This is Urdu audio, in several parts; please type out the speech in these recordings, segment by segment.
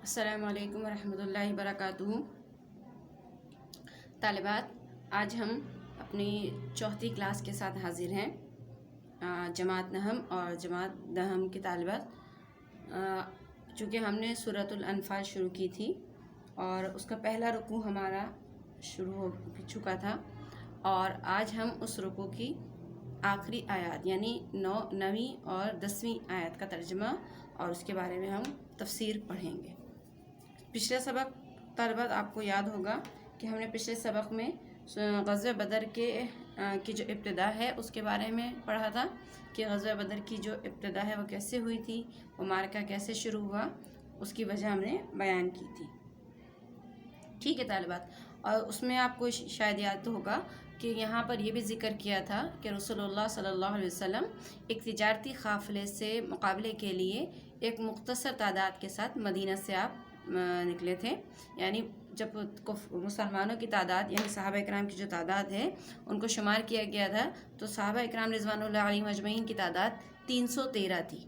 السلام علیکم ورحمۃ اللہ وبرکاتہ۔ طالبات، آج ہم اپنی چوتھی کلاس کے ساتھ حاضر ہیں، جماعت نہم اور جماعت دہم کی طالبات۔ چونکہ ہم نے سورۃ الانفال شروع کی تھی اور اس کا پہلا رکوع ہمارا شروع ہو چکا تھا، اور آج ہم اس رکوع کی آخری آیات یعنی 9ویں اور 10ویں آیت کا ترجمہ اور اس کے بارے میں ہم تفسیر پڑھیں گے۔ پچھلے سبق طالبات آپ کو یاد ہوگا کہ ہم نے پچھلے سبق میں غزوہ بدر کی جو ابتدا ہے اس کے بارے میں پڑھا تھا کہ غزوہ بدر کی جو ابتدا ہے وہ کیسے ہوئی تھی، وہ معرکہ کیسے شروع ہوا، اس کی وجہ ہم نے بیان کی تھی۔ ٹھیک ہے طالبات، اور اس میں آپ کو شاید یاد ہوگا کہ یہاں پر یہ بھی ذکر کیا تھا کہ رسول اللہ صلی اللہ علیہ وسلم ایک تجارتی قافلے سے مقابلے کے لیے ایک مختصر تعداد کے ساتھ مدینہ سے آپ نکلے تھے۔ یعنی جب مسلمانوں کی تعداد یعنی صحابہ اکرام کی جو تعداد ہے ان کو شمار کیا گیا تھا تو صحابہ اکرام رضوان اللہ علیہم اجمعین کی تعداد 313 تھی۔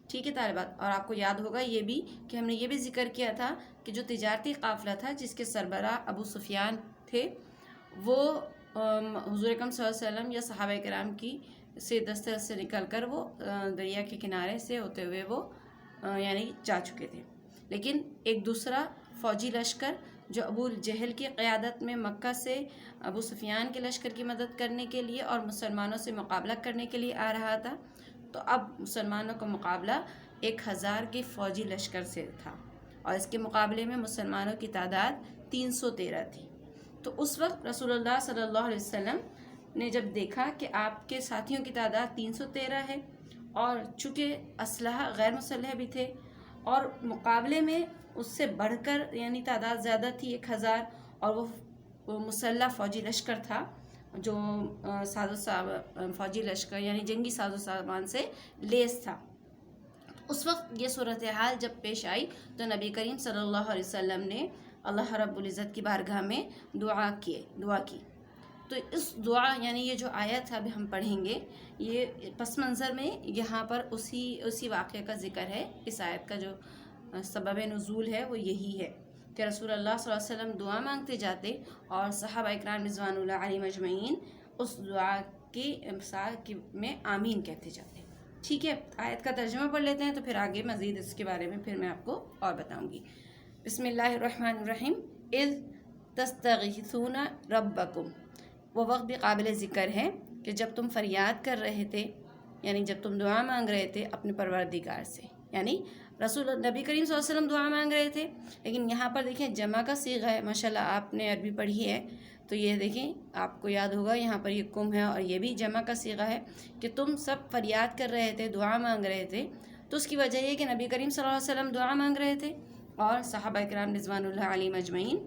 ٹھیک ہے طالبات، اور آپ کو یاد ہوگا یہ بھی کہ ہم نے یہ بھی ذکر کیا تھا کہ جو تجارتی قافلہ تھا جس کے سربراہ ابو سفیان تھے، وہ حضور اکرم صلی اللہ علیہ وسلم یا صحابہ اکرام کی سے دستے سے نکل کر وہ دریا کے کنارے سے ہوتے ہوئے وہ یعنی جا چکے تھے، لیکن ایک دوسرا فوجی لشکر جو ابو جہل کی قیادت میں مکہ سے ابو سفیان کے لشکر کی مدد کرنے کے لیے اور مسلمانوں سے مقابلہ کرنے کے لیے آ رہا تھا، تو اب مسلمانوں کا مقابلہ 1000 کے فوجی لشکر سے تھا اور اس کے مقابلے میں مسلمانوں کی تعداد 313 تھی۔ تو اس وقت رسول اللہ صلی اللہ علیہ وسلم نے جب دیکھا کہ آپ کے ساتھیوں کی تعداد 313 ہے اور چونکہ اسلحہ غیر مسلح بھی تھے اور مقابلے میں اس سے بڑھ کر یعنی تعداد زیادہ تھی 1000، اور وہ مسلح فوجی لشکر تھا جو فوجی لشکر یعنی جنگی ساز و سامان سے لیس تھا۔ اس وقت یہ صورتحال جب پیش آئی تو نبی کریم صلی اللہ علیہ وسلم نے اللہ رب العزت کی بارگاہ میں دعا کی۔ تو اس دعا یعنی یہ جو آیت ابھی ہم پڑھیں گے، یہ پس منظر میں یہاں پر اسی واقعے کا ذکر ہے۔ اس آیت کا جو سبب نزول ہے وہ یہی ہے کہ رسول اللہ صلی اللہ علیہ وسلم دعا مانگتے جاتے اور صحابہ اکرام رضوان اللہ علیہم اجمعین اس دعا کی میں آمین کہتے جاتے۔ ٹھیک ہے، آیت کا ترجمہ پڑھ لیتے ہیں تو پھر آگے مزید اس کے بارے میں پھر میں آپ کو اور بتاؤں گی۔ بسم اللہ الرحمن الرحیم۔ اذ تستغیثون ربکم، وہ وقت بھی قابل ذکر ہے کہ جب تم فریاد کر رہے تھے یعنی جب تم دعا مانگ رہے تھے اپنے پروردگار سے، یعنی نبی کریم صلی اللہ علیہ وسلم دعا مانگ رہے تھے، لیکن یہاں پر دیکھیں جمع کا صیغہ ہے۔ ماشاءاللہ آپ نے عربی پڑھی ہے تو یہ دیکھیں آپ کو یاد ہوگا یہاں پر یہ کم ہے اور یہ بھی جمع کا صیغہ ہے کہ تم سب فریاد کر رہے تھے، دعا مانگ رہے تھے، تو اس کی وجہ یہ کہ نبی کریم صلی اللہ علیہ وسلم دعا مانگ رہے تھے اور صحابہ اکرام رضوان اللہ علیہم اجمعین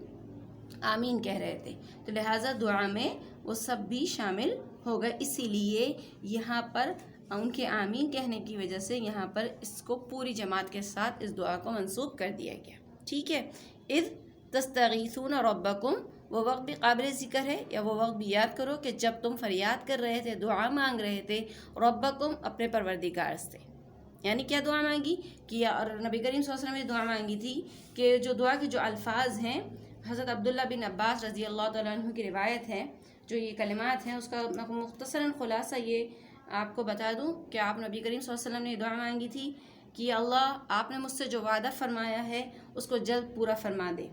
آمین کہہ رہے تھے، تو لہٰذا دعا میں وہ سب بھی شامل ہو گئے۔ اسی لیے یہاں پر ان کے آمین کہنے کی وجہ سے یہاں پر اس کو پوری جماعت کے ساتھ اس دعا کو منسوب کر دیا گیا۔ ٹھیک ہے، اذ تستغیثون ربکم، وہ وقت بھی قابل ذکر ہے یا وہ وقت بھی یاد کرو کہ جب تم فریاد کر رہے تھے، دعا مانگ رہے تھے، ربکم اپنے پروردگار سے۔ یعنی کیا دعا مانگی کہ اور نبی کریم صلی اللہ علیہ وسلم نے دعا مانگی تھی کہ جو دعا کے جو الفاظ ہیں، حضرت عبداللہ بن عباس رضی اللہ تعالیٰ عنہ کی روایت ہے، جو یہ کلمات ہیں اس کا مختصراً خلاصہ یہ آپ کو بتا دوں کہ آپ نبی کریم صلی اللہ علیہ وسلم نے دعا مانگی تھی کہ اللہ آپ نے مجھ سے جو وعدہ فرمایا ہے اس کو جلد پورا فرما دے،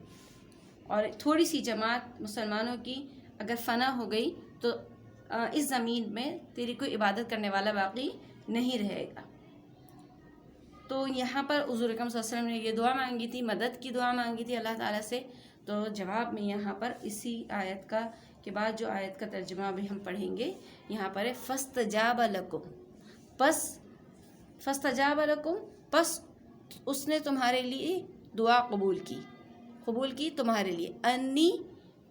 اور تھوڑی سی جماعت مسلمانوں کی اگر فنا ہو گئی تو اس زمین میں تیری کوئی عبادت کرنے والا باقی نہیں رہے گا۔ تو یہاں پر حضور اکرم صلی اللہ علیہ وسلم نے یہ دعا مانگی تھی، مدد کی دعا مانگی تھی اللہ تعالیٰ سے، تو جواب میں یہاں پر اسی آیت کا کے بعد جو آیت کا ترجمہ بھی ہم پڑھیں گے یہاں پر ہے فاستجاب لکم، فاستجاب لکم، پس اس نے تمہارے لیے دعا قبول کی تمہارے لیے، انی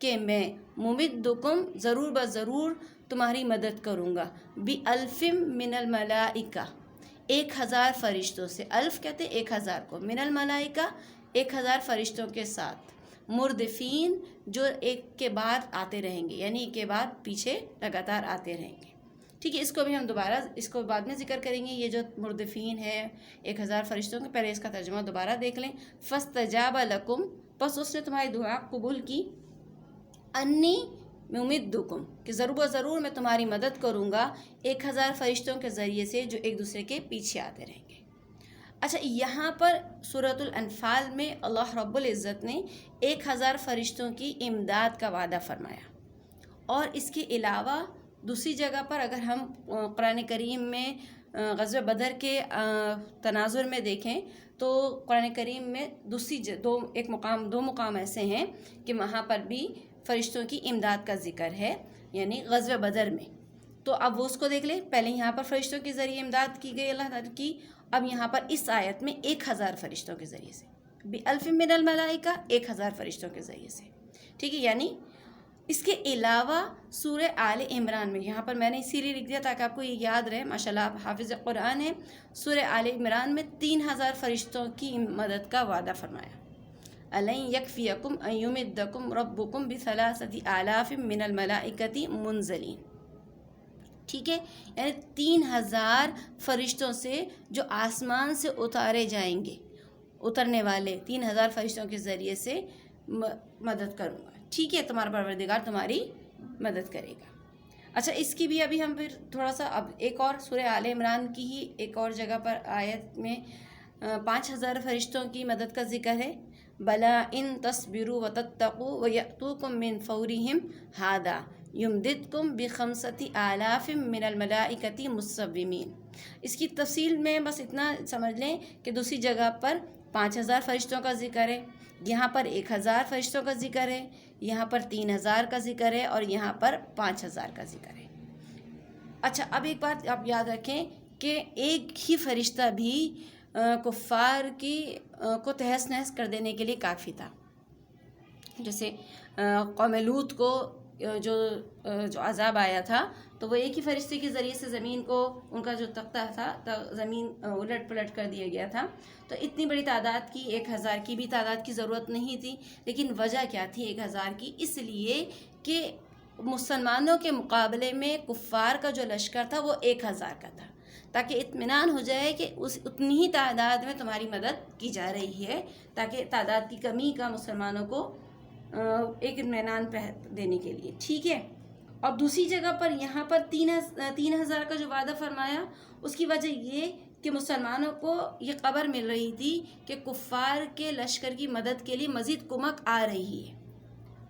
کہ میں، ممدکم ضرور بضرور تمہاری مدد کروں گا، بِأَلْفٍ مِّنَ الْمَلَائِکَةِ 1000 فرشتوں سے، الف کہتے 1000 کو، من الملائکہ 1000 فرشتوں کے ساتھ، مردفین جو ایک کے بعد آتے رہیں گے یعنی ایک کے بعد پیچھے لگاتار آتے رہیں گے۔ ٹھیک ہے، اس کو بھی ہم دوبارہ اس کو بعد میں ذکر کریں گے. یہ جو مردفین ہے 1000 فرشتوں کے، پہلے اس کا ترجمہ دوبارہ دیکھ لیں. فَاسْتَجَابَ لَكُمْ، بس اس نے تمہاری دعا قبول کی. انی ممدکم، کہ ضرور میں تمہاری مدد کروں گا 1000 فرشتوں کے ذریعے سے جو ایک دوسرے کے پیچھے آتے رہیں گے. اچھا، یہاں پر سورۃ الانفال میں اللہ رب العزت نے 1000 فرشتوں کی امداد کا وعدہ فرمایا. اور اس کے علاوہ دوسری جگہ پر اگر ہم قرآن کریم میں غزوہ بدر کے تناظر میں دیکھیں تو قرآن کریم میں دو مقام ایسے ہیں کہ وہاں پر بھی فرشتوں کی امداد کا ذکر ہے، یعنی غزوہ بدر میں. تو اب وہ اس کو دیکھ لیں. پہلے یہاں پر فرشتوں کے ذریعے امداد کی گئی اللہ تعالیٰ کی، اب یہاں پر اس آیت میں 1000 فرشتوں کے ذریعے سے، بِأَلْفٍ مِّنَ الْمَلَائِکَةِ 1000 فرشتوں کے ذریعے سے. ٹھیک ہے، یعنی اس کے علاوہ سورہ آل عمران میں، یہاں پر میں نے اسی لیے لکھ دیا تاکہ آپ کو یہ یاد رہے، ماشاءاللہ آپ حافظ قرآن ہیں. سورہ آل عمران میں 3000 فرشتوں کی مدد کا وعدہ فرمایا. أَلَنْ يَكْفِيَكُمْ أَنْ يُمِدَّكُمْ رَبُّكُمْ بِثَلَاثَةِ آلَافٍ مِّنَ الْمَلَائِكَةِ مُنزَلِينَ. ٹھیک ہے، یعنی 3000 فرشتوں سے جو آسمان سے اتارے جائیں گے، اترنے والے 3000 فرشتوں کے ذریعے سے مدد کروں گا. ٹھیک ہے، تمہارا پروردگار تمہاری مدد کرے گا. اچھا، اس کی بھی ابھی ہم پھر تھوڑا سا اب ایک اور سورہ آل عمران کی ہی ایک اور جگہ پر آیت میں 5000 فرشتوں کی مدد کا ذکر ہے. بلا ان تصبروا وتتقوا ويأتوكم من فورهم هذا يمددكم ب5 آلاف من الملائكة مسومين. اس کی تفصیل میں بس اتنا سمجھ لیں کہ دوسری جگہ پر 5000 فرشتوں کا ذکر ہے، یہاں پر 1000 فرشتوں کا ذکر ہے، یہاں پر 3000 کا ذکر ہے، اور یہاں پر 5000 کا ذکر ہے. اچھا، اب ایک بات آپ یاد رکھیں کہ ایک ہی فرشتہ بھی کفار کو تہس نہس کر دینے کے لیے کافی تھا. جیسے قوم لوط کو جو عذاب آیا تھا تو وہ ایک ہی فرشتے کے ذریعے سے زمین کو، ان کا جو تختہ تھا زمین الٹ پلٹ کر دیا گیا تھا. تو اتنی بڑی تعداد کی، 1000 کی بھی تعداد کی ضرورت نہیں تھی. لیکن وجہ کیا تھی 1000 کی؟ اس لیے کہ مسلمانوں کے مقابلے میں کفار کا جو لشکر تھا وہ 1000 کا تھا، تاکہ اطمینان ہو جائے کہ اتنی ہی تعداد میں تمہاری مدد کی جا رہی ہے، تاکہ تعداد کی کمی کا مسلمانوں کو ایک اطمینان دینے کے لیے. ٹھیک ہے، اور دوسری جگہ پر یہاں پر 3000 کا جو وعدہ فرمایا، اس کی وجہ یہ کہ مسلمانوں کو یہ خبر مل رہی تھی کہ کفار کے لشکر کی مدد کے لیے مزید کمک آ رہی ہے.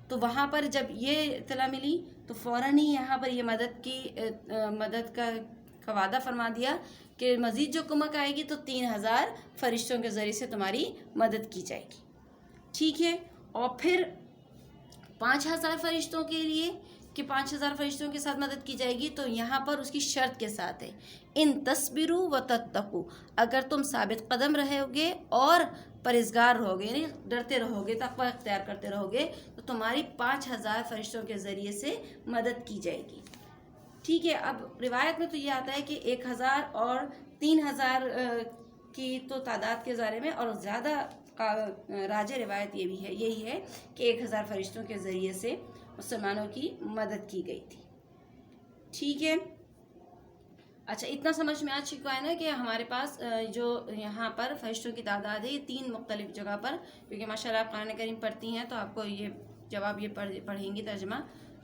تو وہاں پر جب یہ اطلاع ملی تو فوراً ہی یہاں پر یہ مدد کا وعدہ فرما دیا کہ مزید جو کمک آئے گی تو 3000 فرشتوں کے ذریعے سے تمہاری مدد کی جائے گی. ٹھیک ہے، اور پھر 5000 فرشتوں کے لیے کہ 5000 فرشتوں کے ساتھ مدد کی جائے گی، تو یہاں پر اس کی شرط کے ساتھ ہے ان تصبروا وتتقوا، اگر تم ثابت قدم رہو گے اور پرہیزگار رہو گے، یعنی ڈرتے رہو گے، تقوی اختیار کرتے رہو گے، تو تمہاری 5000 فرشتوں کے ذریعے سے مدد کی جائے گی. ٹھیک ہے، اب روایت میں تو یہ آتا ہے کہ 1000 اور 3000 کی تو تعداد کے بارے میں، اور زیادہ راجع روایت یہی ہے کہ 1000 فرشتوں کے ذریعے سے مسلمانوں کی مدد کی گئی تھی. ٹھیک ہے، اچھا اتنا سمجھ میں آ چکا ہے نا کہ ہمارے پاس جو یہاں پر فرشتوں کی تعداد ہے یہ 3 مختلف جگہ پر، کیونکہ ماشاءاللہ آپ قرآن کریم پڑھتی ہیں تو آپ کو یہ جب آپ یہ پڑھیں گی ترجمہ،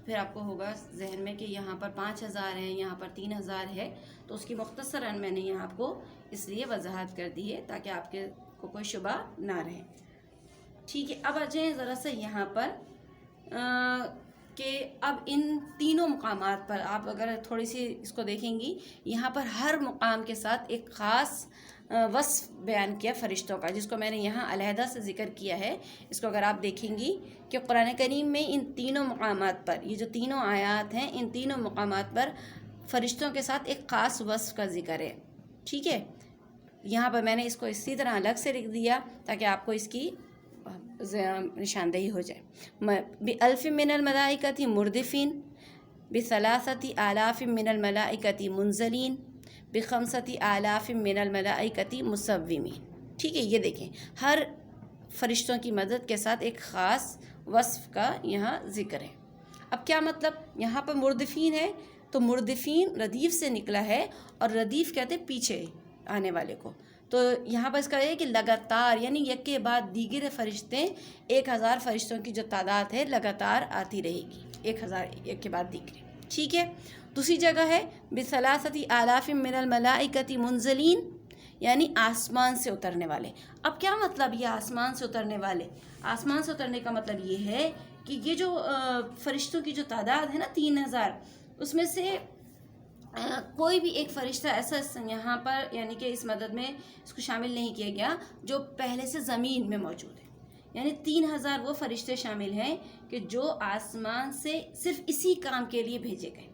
پھر آپ کو ہوگا ذہن میں کہ یہاں پر 5000 ہیں، یہاں پر 3000 ہے. تو اس کی مختصراً میں نے یہاں آپ کو اس لیے وضاحت کر دی ہے تاکہ آپ کو کوئی شبہ نہ رہے. ٹھیک ہے، اب آ جائیں ذرا سا یہاں پر کہ اب ان تینوں مقامات پر آپ اگر تھوڑی سی اس کو دیکھیں گی، یہاں پر ہر مقام کے ساتھ ایک خاص وصف بیان کیا فرشتوں کا، جس کو میں نے یہاں علیحدہ سے ذکر کیا ہے. اس کو اگر آپ دیکھیں گی کہ قرآن کریم میں ان تینوں مقامات پر، یہ جو تینوں آیات ہیں، ان تینوں مقامات پر فرشتوں کے ساتھ ایک خاص وصف کا ذکر ہے. ٹھیک ہے، یہاں پر میں نے اس کو اسی طرح الگ سے لکھ دیا تاکہ آپ کو اس کی نشاندہی ہو جائے. بِأَلْفٍ مِّنَ الْمَلَائِكَةِ مُرْدِفِينَ بِثَلَاثَةِ آلَافٍ مِّنَ الْمَلَائِكَةِ مُنزَلِينَ ب5 آلاف من الملائکۃ مسومین. ٹھیک ہے، یہ دیکھیں ہر فرشتوں کی مدد کے ساتھ ایک خاص وصف کا یہاں ذکر ہے. اب کیا مطلب؟ یہاں پر مردفین ہے تو مردفین ردیف سے نکلا ہے، اور ردیف کہتے ہیں پیچھے آنے والے کو. تو یہاں پر اس کا یہ کہ لگاتار یعنی یک کے بعد دیگر فرشتے 1000 فرشتوں کی جو تعداد ہے لگاتار آتی رہے گی، 1000 ایک کے بعد دیگر. ٹھیک ہے. دوسری جگہ ہے بثلاثۃ آلاف من الملائکۃ منزلین، یعنی آسمان سے اترنے والے. اب کیا مطلب یہ آسمان سے اترنے والے؟ آسمان سے اترنے کا مطلب یہ ہے کہ یہ جو فرشتوں کی جو تعداد ہے نا 3000، اس میں سے کوئی بھی ایک فرشتہ ایسا یہاں پر یعنی کہ اس مدد میں اس کو شامل نہیں کیا گیا جو پہلے سے زمین میں موجود ہے. یعنی 3000 وہ فرشتے شامل ہیں کہ جو آسمان سے صرف اسی کام کے لیے بھیجے گئے.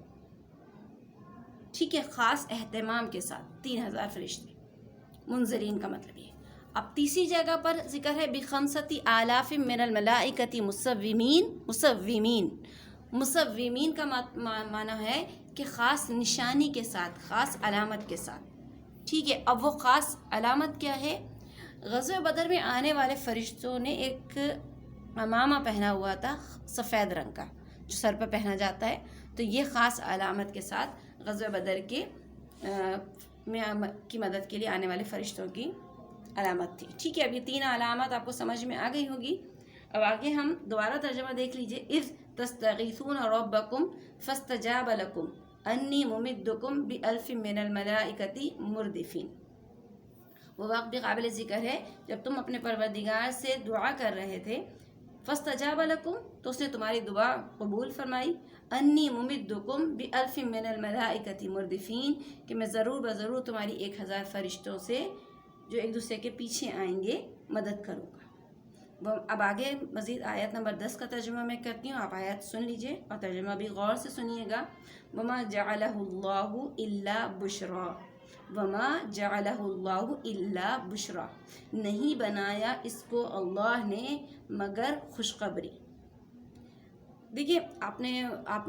ٹھیک ہے، خاص اہتمام کے ساتھ 3000 فرشتے. منزلین کا مطلب یہ. اب تیسری جگہ پر ذکر ہے بخمسۃ آلاف من الملائکۃ مصومین. مصومین کا معنی ہے کہ خاص نشانی کے ساتھ، خاص علامت کے ساتھ. ٹھیک ہے. اب وہ خاص علامت کیا ہے؟ غزوہ بدر میں آنے والے فرشتوں نے ایک امامہ پہنا ہوا تھا سفید رنگ کا، جو سر پہ پہنا جاتا ہے. تو یہ خاص علامت کے ساتھ غزوہ بدر کی مدد کے لیے آنے والے فرشتوں کی علامت تھی. ٹھیک ہے. اب یہ 3 علامات آپ کو سمجھ میں آ گئی ہوگی. اب آگے ہم دوبارہ ترجمہ دیکھ لیجئے. اذ تستغیثون ربکم فاستجاب لکم انی ممدکم بألف من الملائکۃ مردفین. وہ وقت بھی قابل ذکر ہے جب تم اپنے پروردگار سے دعا کر رہے تھے. فاستجاب لکم، تو اس نے تمہاری دعا قبول فرمائی. انی ممدکم بألف من الملائکۃ مردفین، کہ میں ضرور بضرور تمہاری 1000 فرشتوں سے جو ایک دوسرے کے پیچھے آئیں گے مدد کروں گا. اب آگے مزید آیت نمبر 10 کا ترجمہ میں کرتی ہوں. آپ آیت سن لیجئے اور ترجمہ بھی غور سے سنیے گا. وما جعلہ اللہ الا بشرا. وما جعلہ اللہ الا بشرا، نہیں بنایا اس کو اللہ نے مگر خوشخبری. دیکھیے آپ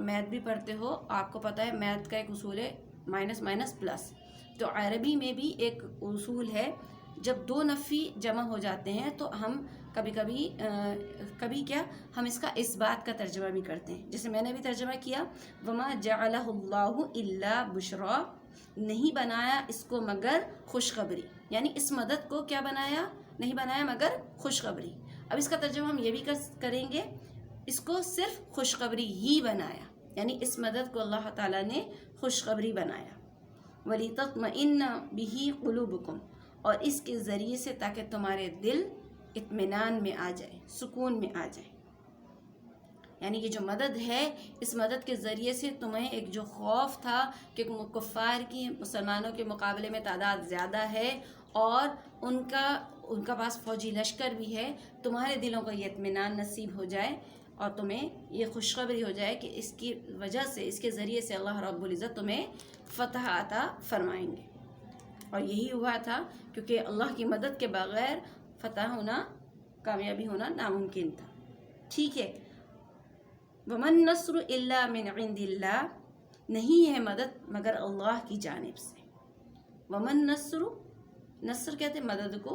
میتھ بھی پڑھتے ہو، آپ کو پتہ ہے میتھ کا ایک اصول ہے مائنس مائنس پلس. تو عربی میں بھی ایک اصول ہے، جب 2 نفی جمع ہو جاتے ہیں تو ہم کبھی کیا ہم اس کا اس بات کا ترجمہ بھی کرتے ہیں. جیسے میں نے بھی ترجمہ کیا وما جعلہ اللہ الا بشرا، نہیں بنایا اس کو مگر خوشخبری. یعنی اس مدد کو کیا بنایا؟ نہیں بنایا مگر خوشخبری. اب اس کا ترجمہ ہم یہ بھی کریں گے، اس کو صرف خوشخبری ہی بنایا، یعنی اس مدد کو اللہ تعالیٰ نے خوشخبری بنایا. وَلِتَطْمَئِنَّ بِهِ قُلُوبُكُمْ، اور اس کے ذریعے سے تاکہ تمہارے دل اطمینان میں آ جائے، سکون میں آ جائے. یعنی یہ جو مدد ہے، اس مدد کے ذریعے سے تمہیں ایک جو خوف تھا کہ کفار کی مسلمانوں کے مقابلے میں تعداد زیادہ ہے اور ان کا پاس فوجی لشکر بھی ہے، تمہارے دلوں کو یہ اطمینان نصیب ہو جائے اور تمہیں یہ خوشخبری ہو جائے کہ اس کی وجہ سے، اس کے ذریعے سے اللہ رب العزت تمہیں فتح عطا فرمائیں گے. اور یہی ہوا تھا، کیونکہ اللہ کی مدد کے بغیر فتح ہونا، کامیابی ہونا ناممکن تھا. ٹھیک ہے. وَمَن نَّصْرُ إِلَّا مِنْ عِنْدِ اللَّهِ، نہیں ہے مدد مگر اللہ کی جانب سے. وَمَن نصر کہتے ہیں مدد کو.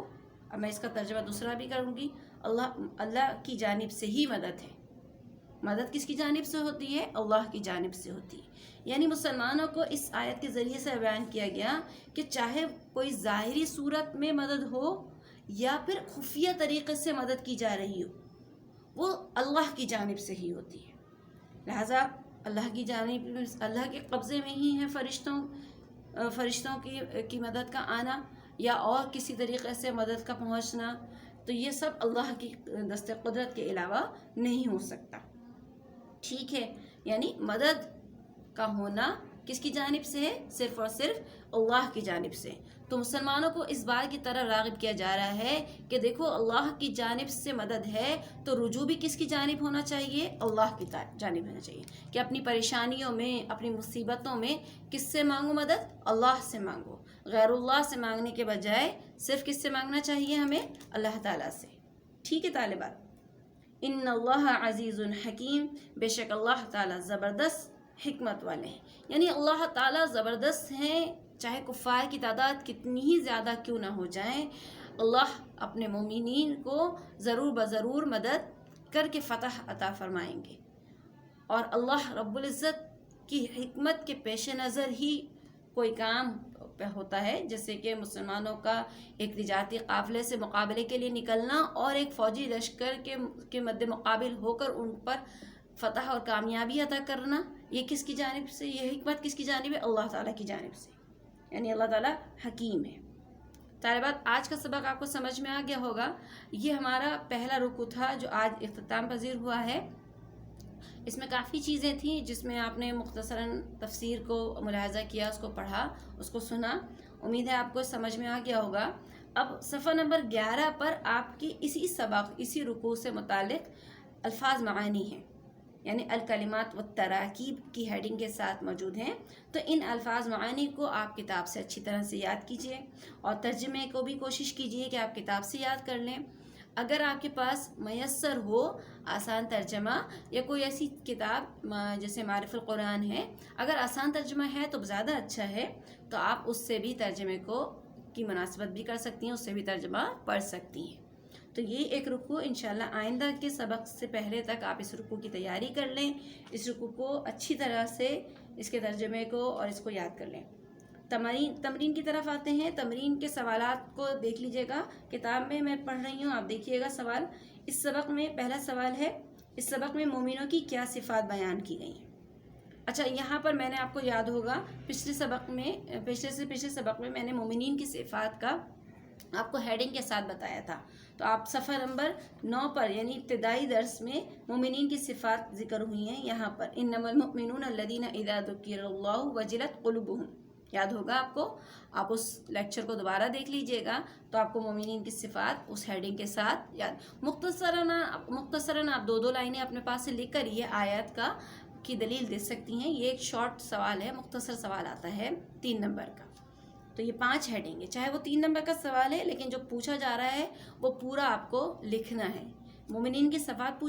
اب میں اس کا ترجمہ دوسرا بھی کروں گی. اللہ کی جانب سے ہی مدد ہے. مدد کس کی جانب سے ہوتی ہے؟ اللہ کی جانب سے ہوتی ہے. یعنی مسلمانوں کو اس آیت کے ذریعے سے بیان کیا گیا کہ چاہے کوئی ظاہری صورت میں مدد ہو یا پھر خفیہ طریقے سے مدد کی جا رہی ہو، وہ اللہ کی جانب سے ہی ہوتی ہے. لہٰذا اللہ کی جانب، اللہ کے قبضے میں ہی ہے فرشتوں کی مدد کا آنا یا اور کسی طریقے سے مدد کا پہنچنا. تو یہ سب اللہ کی دست قدرت کے علاوہ نہیں ہو سکتا. ٹھیک ہے. یعنی مدد کا ہونا کس کی جانب سے ہے؟ صرف اور صرف اللہ کی جانب سے. تو مسلمانوں کو اس بات کی طرح راغب کیا جا رہا ہے کہ دیکھو اللہ کی جانب سے مدد ہے تو رجوع بھی کس کی جانب ہونا چاہیے؟ اللہ کی جانب ہونا چاہیے. کہ اپنی پریشانیوں میں، اپنی مصیبتوں میں کس سے مانگو مدد؟ اللہ سے مانگو. غیر اللہ سے مانگنے کے بجائے صرف کس سے مانگنا چاہیے ہمیں؟ اللہ تعالیٰ سے. ٹھیک ہے طالبات. ان اللہ عزیز حکیم، بے شک اللہ تعالیٰ زبردست حکمت والے ہیں. یعنی اللہ تعالیٰ زبردست ہیں، چاہے کفار کی تعداد کتنی ہی زیادہ کیوں نہ ہو جائیں، اللہ اپنے مومنین کو ضرور بضرور مدد کر کے فتح عطا فرمائیں گے. اور اللہ رب العزت کی حکمت کے پیش نظر ہی کوئی کام ہوتا ہے، جیسے کہ مسلمانوں کا ایک تجارتی قافلے سے مقابلے کے لیے نکلنا اور ایک فوجی لشکر کے مد مقابل ہو کر ان پر فتح اور کامیابی عطا کرنا. یہ کس کی جانب سے، یہ حکمت کس کی جانب ہے؟ اللہ تعالیٰ کی جانب سے، یعنی اللہ تعالیٰ حکیم ہے. طالبات، آج کا سبق آپ کو سمجھ میں آ گیا ہوگا. یہ ہمارا پہلا رکوع تھا جو آج اختتام پذیر ہوا ہے. اس میں کافی چیزیں تھیں جس میں آپ نے مختصراً تفسیر کو ملاحظہ کیا، اس کو پڑھا، اس کو سنا. امید ہے آپ کو سمجھ میں آ گیا ہوگا. اب صفحہ نمبر 11 پر آپ کی اسی سبق، اسی رکوع سے متعلق الفاظ معانی ہیں، یعنی الکلمات والتراکیب کی ہیڈنگ کے ساتھ موجود ہیں. تو ان الفاظ معانی کو آپ کتاب سے اچھی طرح سے یاد کیجیے اور ترجمے کو بھی کوشش کیجیے کہ آپ کتاب سے یاد کر لیں. اگر آپ کے پاس میسر ہو آسان ترجمہ یا کوئی ایسی کتاب جیسے معارف القرآن ہے، اگر آسان ترجمہ ہے تو زیادہ اچھا ہے، تو آپ اس سے بھی ترجمے کی مناسبت بھی کر سکتی ہیں، اس سے بھی ترجمہ پڑھ سکتی ہیں. تو یہ ایک رکوع انشاءاللہ آئندہ کے سبق سے پہلے تک آپ اس رکوع کی تیاری کر لیں، اس رکوع کو اچھی طرح سے، اس کے ترجمے کو اور اس کو یاد کر لیں. تمرین کی طرف آتے ہیں. تمرین کے سوالات کو دیکھ لیجئے گا، کتاب میں پڑھ رہی ہوں، آپ دیکھیے گا سوال. اس سبق میں پہلا سوال ہے، اس سبق میں مومنوں کی کیا صفات بیان کی گئی ہیں؟ اچھا، یہاں پر میں نے آپ کو یاد ہوگا پچھلے سبق میں میں نے مومنین کی صفات کا آپ کو ہیڈنگ کے ساتھ بتایا تھا. تو آپ صفحہ نمبر 9 پر، یعنی ابتدائی درس میں مومنین کی صفات ذکر ہوئی ہیں. یہاں پر انما المؤمنون الذین اذا ذکر اللہ وجلت قلوبہم، یاد ہوگا آپ کو. آپ اس لیکچر کو دوبارہ دیکھ لیجئے گا تو آپ کو مومنین کی صفات اس ہیڈنگ کے ساتھ یاد. مختصراً آپ 2 لائنیں اپنے پاس سے لکھ کر یہ آیات کی دلیل دے سکتی ہیں. یہ ایک شارٹ سوال ہے، مختصر سوال آتا ہے 3 نمبر کا. تو یہ 5 ہیڈنگ ہے، چاہے وہ 3 نمبر کا سوال ہے، لیکن جو پوچھا جا رہا ہے وہ پورا آپ کو لکھنا ہے. مومنین کی صفات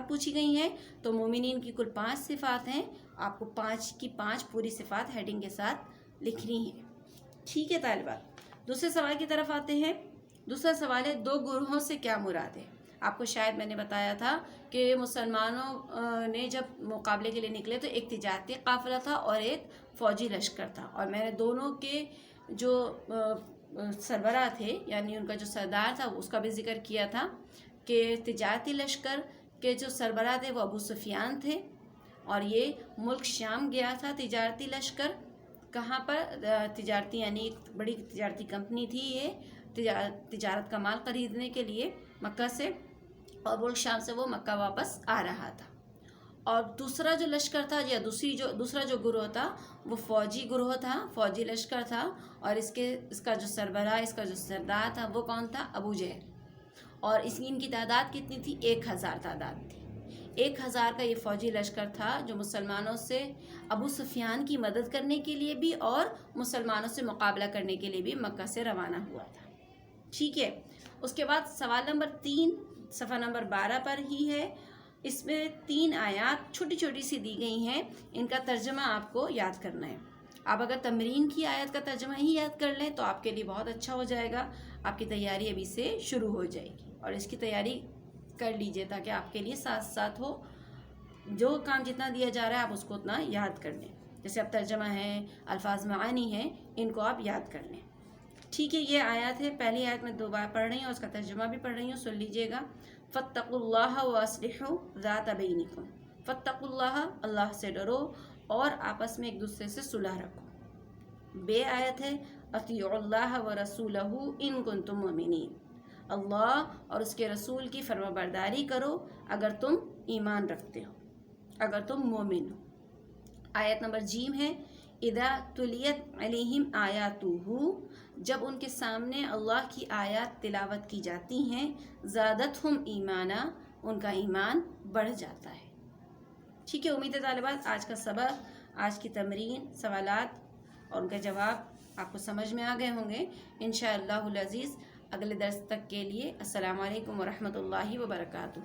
پوچھی گئی ہیں، تو مومنین کی کل 5 صفات ہیں. آپ کو 5 کی 5 پوری صفات ہیڈنگ کے ساتھ لکھنی ہیں. ٹھیک ہے طالبات، دوسرے سوال کی طرف آتے ہیں. دوسرا سوال ہے 2 گروہوں سے کیا مراد ہے؟ آپ کو شاید میں نے بتایا تھا کہ مسلمانوں نے جب مقابلے کے لیے نکلے تو ایک تجارتی قافلہ تھا اور ایک فوجی لشکر تھا، اور میں نے دونوں کے جو سربراہ تھے، یعنی ان کا جو سردار تھا اس کا بھی ذکر کیا تھا کہ تجارتی لشکر کے جو سربراہ تھے وہ ابو سفیان تھے، اور یہ ملک شام گیا تھا تجارتی لشکر. کہاں پر؟ تجارتی، یعنی ایک بڑی تجارتی کمپنی تھی یہ، تجارت کا مال خریدنے کے لیے مکہ سے، اور ملک شام سے وہ مکہ واپس آ رہا تھا. اور دوسرا جو لشکر تھا یا دوسرا جو گروہ تھا وہ فوجی گروہ تھا، فوجی لشکر تھا، اور اس کا جو سربراہ، اس کا جو سردار تھا وہ کون تھا؟ ابو جہل. اور ان کی تعداد کتنی تھی؟ 1000 تعداد تھی. 1000 کا یہ فوجی لشکر تھا جو مسلمانوں سے ابو سفیان کی مدد کرنے کے لیے بھی اور مسلمانوں سے مقابلہ کرنے کے لیے بھی مکہ سے روانہ ہوا تھا. ٹھیک ہے. اس کے بعد سوال نمبر 3 صفحہ نمبر 12 پر ہی ہے. اس میں 3 آیات چھوٹی چھوٹی سی دی گئی ہیں، ان کا ترجمہ آپ کو یاد کرنا ہے. آپ اگر تمرین کی آیت کا ترجمہ ہی یاد کر لیں تو آپ کے لیے بہت اچھا ہو جائے گا. آپ کی تیاری ابھی سے شروع ہو جائے گی، اور اس کی تیاری کر لیجئے تاکہ آپ کے لیے ساتھ ساتھ ہو. جو کام جتنا دیا جا رہا ہے آپ اس کو اتنا یاد کر لیں. جیسے اب ترجمہ ہے، الفاظ معانی ہیں، ان کو آپ یاد کر لیں. ٹھیک ہے. یہ آیات ہے، پہلی آیت میں 2 بار پڑھ رہی ہوں اور اس کا ترجمہ بھی پڑھ رہی ہوں، سن لیجئے گا. فاتقوا اللہ واصلحوا ذات بینکم. فاتقوا اللہ، اللہ سے ڈرو اور آپس میں ایک دوسرے سے صلح رکھو. بے آیت ہے اطیعوا اللہ ورسولہ ان کنتم مؤمنین. اللہ اور اس کے رسول کی فرمانبرداری کرو اگر تم ایمان رکھتے ہو، اگر تم مومن ہو. آیت نمبر جیم ہے اذا تلیت علیہم آیاتہ، جب ان کے سامنے اللہ کی آیات تلاوت کی جاتی ہیں، زادتہم ایمانا، ان کا ایمان بڑھ جاتا ہے. ٹھیک ہے. امید ہے طالبات آج کا سبق، آج کی تمرین، سوالات اور ان کا جواب آپ کو سمجھ میں آ گئے ہوں گے. انشاءاللہ العزیز اگلے درس تک کے لیے السلام علیکم ورحمۃ اللہ وبرکاتہ.